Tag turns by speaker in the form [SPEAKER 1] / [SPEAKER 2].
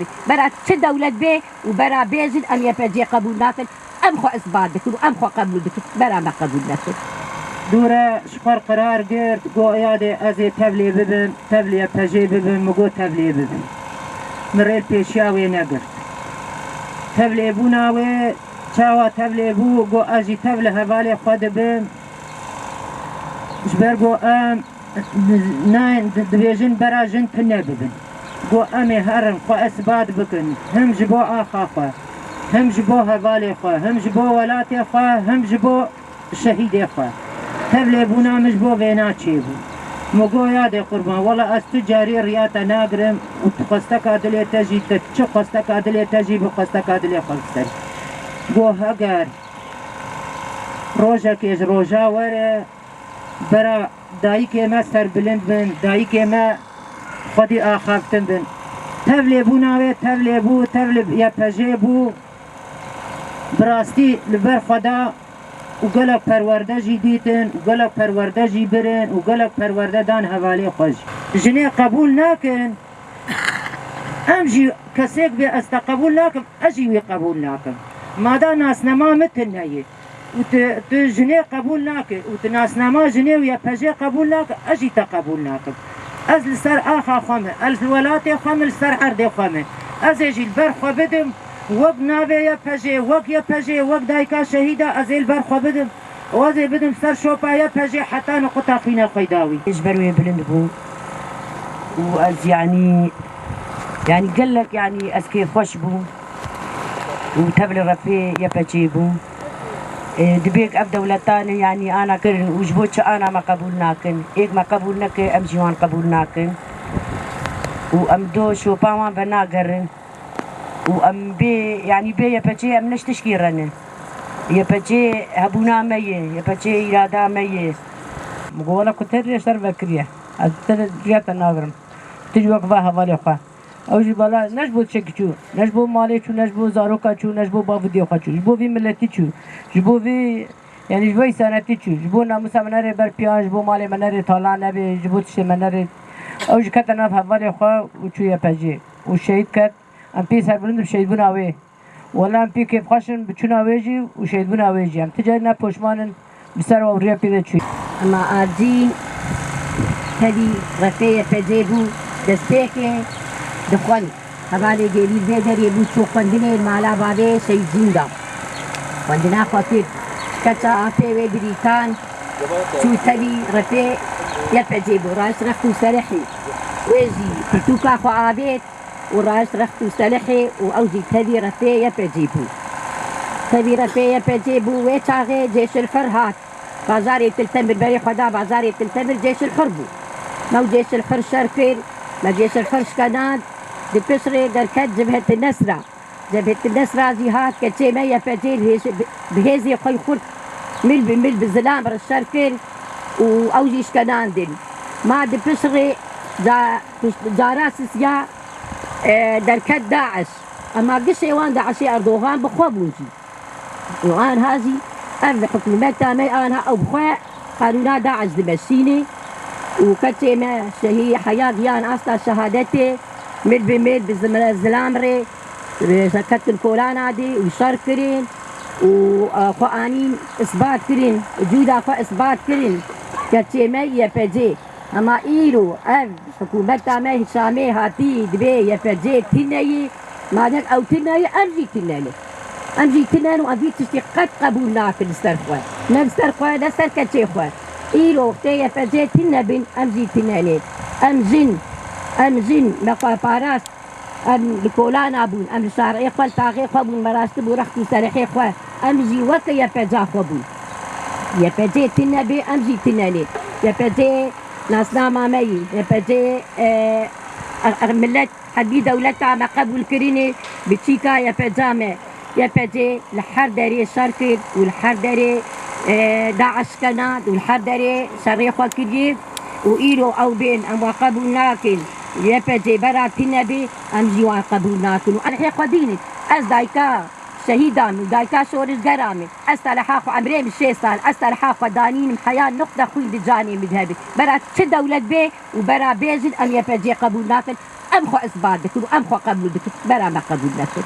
[SPEAKER 1] بي برا چه دولت بي وبرا بيجن ام يبجي قبول ناكن ام خو اثبات بكن وام خو قبول بكن برا ما قبول ناكن
[SPEAKER 2] دوره شخار قرار گرد گو یاده از تبلی ببم تبلی پجی ببم مگو تبلی ببم مرد پیشیاوی نگرد تبلی بوناوی چاوا تبلی بو گو ازی تبلی حوالی خود بم جبر گو ام ناین دویجن برا جن تنه ببن گو امی هرن خو اثبات بکن هم جبو آخا خو هم جبو حوالی خو هم جبو ولاتی خو هم جبو شهید خو تبلی بونا مش بو وینا چی بو مگو یاد قربان والا از تو جاری ریاتا ناگرم و تو خستک عدلی تجی چه خستک عدلی تجی بو خستک عدلی خستک گو اگر روژا کش روژا وره برا دایی که ما سر بلند بن دایی که ما خودی آخافتن بن تبلی بوناوی تبلی بو تبلی یا پجی بو براستی لبر خدا و گلک پرورده جی دیتن و گلک پرورده جی برن و گلک پرورده دان حوالی خوش جنه قبول نکن ام جی کسیک بی استا قبول نکن اجی وی قبول نکن مادا ناسنما متن نیه و تو جنه قبول نکن و تو ناسنما جنه و یا پجه قبول نکن اجی تا قبول نکن از لسر آخا خوامه از الولات خوامه لسر عرد خوامه از اجی البر خوا بدم وق نابه یا پجه وق یا پجه وق دایکا شهیده از البر خوا بدم وازه بدم سر شوپا یا پجه حتی نقطع خینا خیداوی
[SPEAKER 3] اجبروي بلند بو واز يعني قال لك يعني اسكي خوش بو وتبل رفي يبجي بو دبيك اب دولتان يعني انا كرن وجبوتش انا ما قبول ناكن ايك ما قبول نك ام جوان قبول ناكن وام دو شو باما بنا قرن وام بي يعني بي يبجي ام نش تشكيرن يبجي هبونا ميه يبجي اراده ميه
[SPEAKER 4] مقولة كتير يشتر بكريه أتر رياض ناقرم تيجي وقفة حوالي خا أوجي بالا نجبو تشكشو نجبو مالي شو نجبو زاروكا شو نجبو بافديو خا شو جبو في ملتي شو جبو في يعني جبو سنتي شو جبو ناموسا مناري بربيان جبو مالي مناري طالع نبي جبو تشي مناري أوجي كتنا في حوالي خا وشو يبجي والشهيد كت أم بيس هربلند بشهيد بناوي ولا أم بي كيف خاشن بتشونا ويجي وشهيد بناويجي أم تجارنا بوشمانن بسر ووريا بيدا شو
[SPEAKER 1] اما آجین تدی رفیع پجیبو دستیکه دخوان حوالی گیلی بیدری بو چو خواندنه مالا بابه شید زنده خواندنا خواهد کچا آفه و بریتان چو تدی رفیع یا پجیبو راش رختو سرحی ویجی پرتوکا خوابید و راش رختو سرحی و اوجی تدی رفیع یا پجیبو تدی رفیع یا پجیبو و چاقه جيش الفرهات بازاري تلتمر بري خدا بازاري تلتمر جيش الحرب مو جيش الحر شرفير ما جيش الحر شكناد دي بسري دركت جبهة النسرة جبهة النسرة زيهات كتشي مية فجيل بهيزي خوي خورت مل بمل بالزلام الشرفير وأوجي شكنان دين ما دي بسري جاراس سيا دركت داعش أما قشي وان داعشي أردوغان بخوابوجي وان هذه أم حكومتها ما أنا أو بخاء قانونا داعش دمشيني وكتي ما هي حياة ديان أصلا شهادتي مل بمل بالزلامري كت الكولانا دي وشار كرين وقوانين إثبات كرين وجودا خو إثبات كرين كتي ما يفجي أما إيرو أم حكومتها ما شامي هاتي دبي يفجي تناي ما دك أو تناي أرجي تناي أمجي تنان وأبي تشتي قد قبول ناكل استرخوا نسترخوا نستر كتشيخوا إيرو تيا فجأة تنبين أمجي تناني أم جن مقا باراس أم لكولان أبون أم شارع إخوال تاغي خبون مراست برختو سرحي خوا أمجي وكا يا فجأة خبون يا فجأة تنبي أمجي تناني يا فجأة ناسنا مامي يا فجأة ملت حبي دولتها ما قبول كريني بتشيكا يا فجأة يبدي الحر داري شركت والحر داري داعش كناد والحر داري شريخ وكديف وإيرو أو بين أم قبول ناكل يبدي برا تنبي أم جيوان قبول ناكل وأنا حي قديني أز دايكا شهيدان ودايكا شورش قرامي أستلحاق عمري من 6 سال أستلحاق دانين محيان نقطة خوي بجاني مذهبي برا تش دولة بي وبرا بيجن أم يبدي قبول ناكل ام خو اثبات دکن و ام خو قبول دکن برا ما قبول نکن